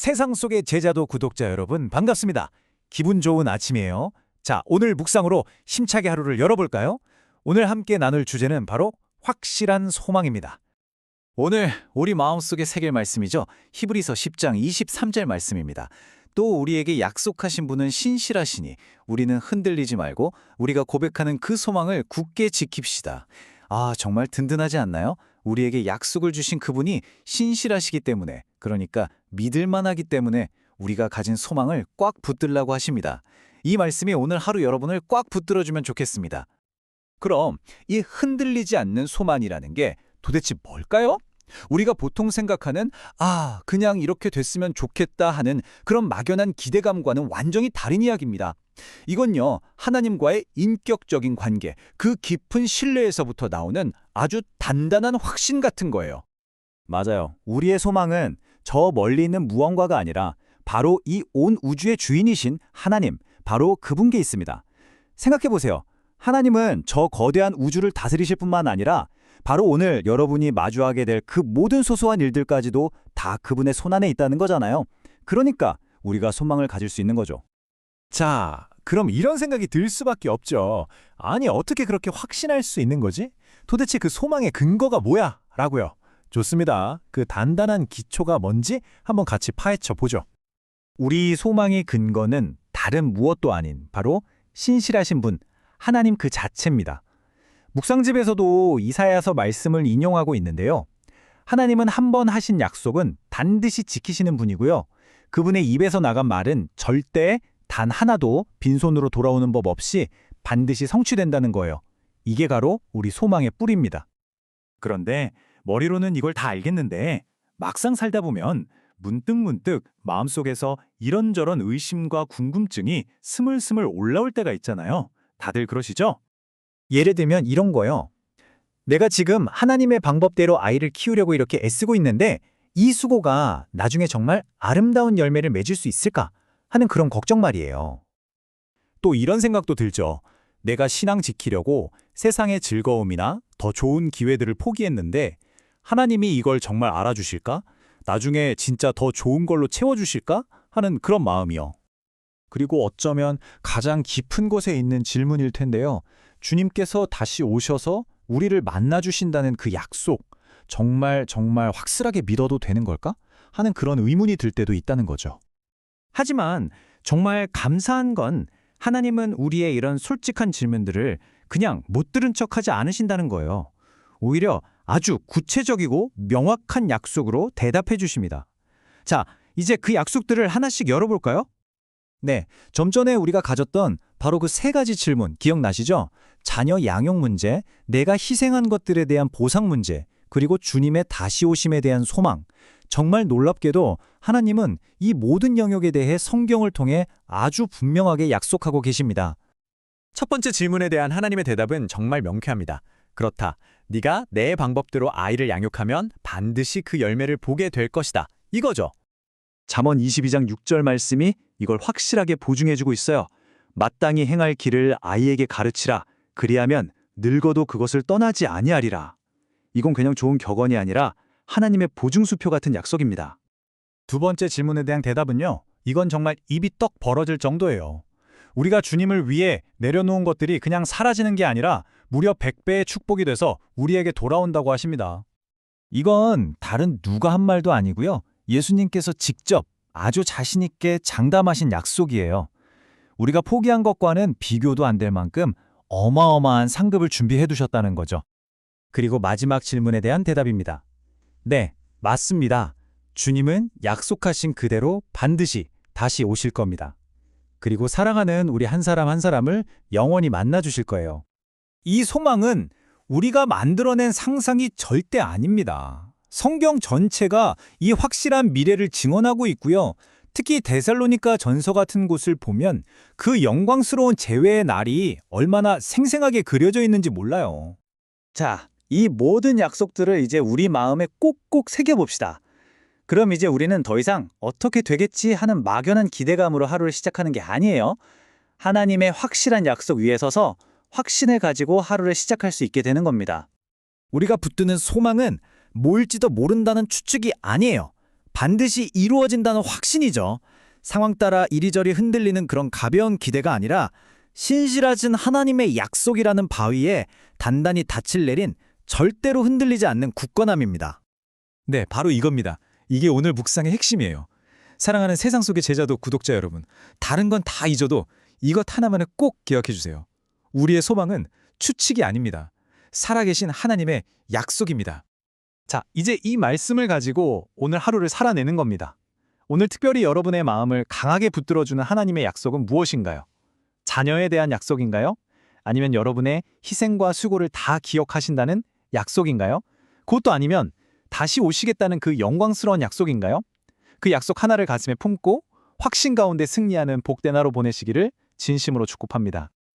세상 속의 제자도 구독자 여러분 반갑습니다. 기분 좋은 아침이에요. 자, 오늘 묵상으로 힘차게 하루를 열어볼까요? 오늘 함께 나눌 주제는 바로 확실한 소망입니다. 오늘 우리 마음속에 새길 말씀이죠. 히브리서 10장 23절 말씀입니다. 또 우리에게 약속하신 분은 신실하시니 우리는 흔들리지 말고 우리가 고백하는 그 소망을 굳게 지킵시다. 아, 정말 든든하지 않나요? 우리에게 약속을 주신 그분이 신실하시기 때문에, 그러니까 믿을만하기 때문에 우리가 가진 소망을 꽉 붙들라고 하십니다. 이 말씀이 오늘 하루 여러분을 꽉 붙들어주면 좋겠습니다. 그럼 이 흔들리지 않는 소망이라는 게 도대체 뭘까요? 우리가 보통 생각하는 그냥 이렇게 됐으면 좋겠다 하는 그런 막연한 기대감과는 완전히 다른 이야기입니다. 이건요, 하나님과의 인격적인 관계, 그 깊은 신뢰에서부터 나오는 아주 단단한 확신 같은 거예요. 맞아요. 우리의 소망은 저 멀리 있는 무언가가 아니라 바로 이 온 우주의 주인이신 하나님, 바로 그분께 있습니다. 생각해보세요. 하나님은 저 거대한 우주를 다스리실 뿐만 아니라 바로 오늘 여러분이 마주하게 될 그 모든 소소한 일들까지도 다 그분의 손안에 있다는 거잖아요. 그러니까 우리가 소망을 가질 수 있는 거죠. 자, 그럼 이런 생각이 들 수밖에 없죠. 아니, 어떻게 그렇게 확신할 수 있는 거지? 도대체 그 소망의 근거가 뭐야? 라고요. 좋습니다. 그 단단한 기초가 뭔지 한번 같이 파헤쳐 보죠. 우리 소망의 근거는 다른 무엇도 아닌 바로 신실하신 분, 하나님 그 자체입니다. 묵상집에서도 이사야서 말씀을 인용하고 있는데요. 하나님은 한 번 하신 약속은 반드시 지키시는 분이고요. 그분의 입에서 나간 말은 절대 단 하나도 빈손으로 돌아오는 법 없이 반드시 성취된다는 거예요. 이게 바로 우리 소망의 뿌리입니다. 그런데 머리로는 이걸 다 알겠는데 막상 살다 보면 문득문득 마음속에서 이런저런 의심과 궁금증이 스물스물 올라올 때가 있잖아요. 다들 그러시죠? 예를 들면 이런 거요. 내가 지금 하나님의 방법대로 아이를 키우려고 이렇게 애쓰고 있는데 이 수고가 나중에 정말 아름다운 열매를 맺을 수 있을까 하는 그런 걱정 말이에요. 또 이런 생각도 들죠. 내가 신앙 지키려고 세상의 즐거움이나 더 좋은 기회들을 포기했는데 하나님이 이걸 정말 알아주실까? 나중에 진짜 더 좋은 걸로 채워주실까? 하는 그런 마음이요. 그리고 어쩌면 가장 깊은 곳에 있는 질문일 텐데요. 주님께서 다시 오셔서 우리를 만나주신다는 그 약속, 정말 확실하게 믿어도 되는 걸까? 하는 그런 의문이 들 때도 있다는 거죠. 하지만 정말 감사한 건 하나님은 우리의 이런 솔직한 질문들을 그냥 못 들은 척하지 않으신다는 거예요. 오히려 아주 구체적이고 명확한 약속으로 대답해 주십니다. 자, 이제 그 약속들을 하나씩 열어볼까요? 네, 좀 전에 우리가 가졌던 바로 그 세 가지 질문 기억나시죠? 자녀 양육 문제, 내가 희생한 것들에 대한 보상 문제, 그리고 주님의 다시 오심에 대한 소망. 정말 놀랍게도 하나님은 이 모든 영역에 대해 성경을 통해 아주 분명하게 약속하고 계십니다. 첫 번째 질문에 대한 하나님의 대답은 정말 명쾌합니다. 그렇다. 네가 내 방법대로 아이를 양육하면 반드시 그 열매를 보게 될 것이다. 이거죠. 잠언 22장 6절 말씀이 이걸 확실하게 보증해주고 있어요. 마땅히 행할 길을 아이에게 가르치라. 그리하면 늙어도 그것을 떠나지 아니하리라. 이건 그냥 좋은 격언이 아니라 하나님의 보증수표 같은 약속입니다. 두 번째 질문에 대한 대답은요. 이건 정말 입이 떡 벌어질 정도예요. 우리가 주님을 위해 내려놓은 것들이 그냥 사라지는 게 아니라 무려 100배의 축복이 돼서 우리에게 돌아온다고 하십니다. 이건 다른 누가 한 말도 아니고요. 예수님께서 직접 아주 자신 있게 장담하신 약속이에요. 우리가 포기한 것과는 비교도 안 될 만큼 어마어마한 상급을 준비해 두셨다는 거죠. 그리고 마지막 질문에 대한 대답입니다. 네, 맞습니다. 주님은 약속하신 그대로 반드시 다시 오실 겁니다. 그리고 사랑하는 우리 한 사람 한 사람을 영원히 만나주실 거예요. 이 소망은 우리가 만들어낸 상상이 절대 아닙니다. 성경 전체가 이 확실한 미래를 증언하고 있고요. 특히 데살로니가 전서 같은 곳을 보면 그 영광스러운 재회의 날이 얼마나 생생하게 그려져 있는지 몰라요. 자, 이 모든 약속들을 이제 우리 마음에 꼭꼭 새겨봅시다. 그럼 이제 우리는 더 이상 어떻게 되겠지 하는 막연한 기대감으로 하루를 시작하는 게 아니에요. 하나님의 확실한 약속 위에 서서 확신을 가지고 하루를 시작할 수 있게 되는 겁니다. 우리가 붙드는 소망은 뭘지도 모른다는 추측이 아니에요. 반드시 이루어진다는 확신이죠. 상황 따라 이리저리 흔들리는 그런 가벼운 기대가 아니라 신실하신 하나님의 약속이라는 바위에 단단히 닻을 내린 절대로 흔들리지 않는 굳건함입니다. 네, 바로 이겁니다. 이게 오늘 묵상의 핵심이에요. 사랑하는 세상 속의 제자도 구독자 여러분, 다른 건 다 잊어도 이것 하나만은 꼭 기억해 주세요. 우리의 소망은 추측이 아닙니다. 살아계신 하나님의 약속입니다. 자, 이제 이 말씀을 가지고 오늘 하루를 살아내는 겁니다. 오늘 특별히 여러분의 마음을 강하게 붙들어주는 하나님의 약속은 무엇인가요? 자녀에 대한 약속인가요? 아니면 여러분의 희생과 수고를 다 기억하신다는 약속인가요? 그것도 아니면 다시 오시겠다는 그 영광스러운 약속인가요? 그 약속 하나를 가슴에 품고 확신 가운데 승리하는 복된 하루 보내시기를 진심으로 축복합니다.